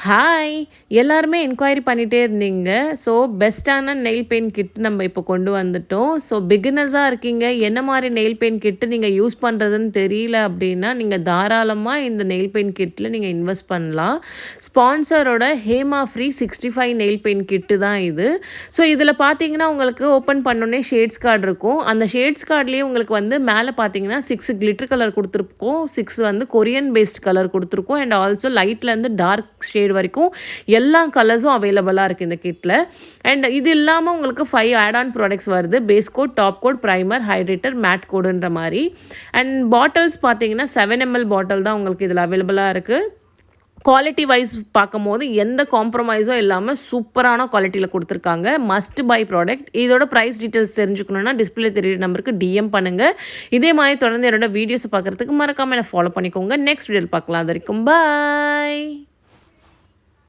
Hi! எல்லாருமே enquiry பண்ணிட்டே இருந்தீங்க. ஸோ, பெஸ்ட்டான நெயில் பெயிண்ட் கிட் நம்ம இப்போ கொண்டு வந்துட்டோம். ஸோ, பிகினர்ஸா இருக்கீங்க. என்ன மாரி நெயில் பெயிண்ட் கிட் நீங்க யூஸ் பண்ணுறதுன்னு தெரியல அப்படின்னா, நீங்க தாராளமா இந்த நெயில் பெயிண்ட் கிட்ல நீங்க இன்வெஸ்ட் பண்ணலாம். ஸ்பான்சரோட ஹேமா ஃப்ரீ 65 நெயில் பெயிண்ட் கிட்டு தான் இது. ஸோ, இதில பார்த்தீங்கன்னா, உங்களுக்கு ஓப்பன் பண்ணோனே ஷேட்ஸ் கார்டு இருக்கும். அந்த ஷேட்ஸ் கார்ட்லேயே உங்களுக்கு வந்து மேலே பார்த்தீங்கன்னா, 6 கிளிட்டர் கலர் குடுத்துருக்கோம். 6 வந்து கொரியன் பேஸ்ட் கலர் குடுத்துருக்கோம். அண்ட் ஆல்சோ லைட்லேருந்து டார்க் ஷேட் வரைக்கும் எல்லா கலர்ஸும் அவைலபிளாக இருக்குது இந்த கிட்டில். அண்ட் இது இல்லாமல் உங்களுக்கு 5 ஆட் ஆன் ப்ராடக்ட்ஸ் வருது. Base coat, top coat, primer, hydrator, matte கோடுன்ற மாதிரி. அண்ட் பாட்டில்ஸ் பார்த்தீங்கன்னா 7 ml பாட்டில் தான் உங்களுக்கு இதில் அவைலபிளாக இருக்குது. குவாலிட்டி வைஸ் பார்க்கும்போது எந்த காம்ப்ரமைஸும் இல்லாமல் சூப்பரான குவாலிட்டியில் கொடுத்துருக்காங்க. Must by product. இதோட ப்ரைஸ் டீட்டெயில்ஸ் தெரிஞ்சுக்கணுன்னா டிஸ்பிளே தெரியுற நம்பருக்கு டிஎம் பண்ணுங்கள். இதே மாதிரி தொடர்ந்து என்னோட வீடியோஸை பார்க்குறதுக்கு மறக்காமல் என்னை ஃபாலோ பண்ணிக்கோங்க. நெக்ஸ்ட் வீடியோவில் பார்க்கலாம். அது வரைக்கும் பாய்.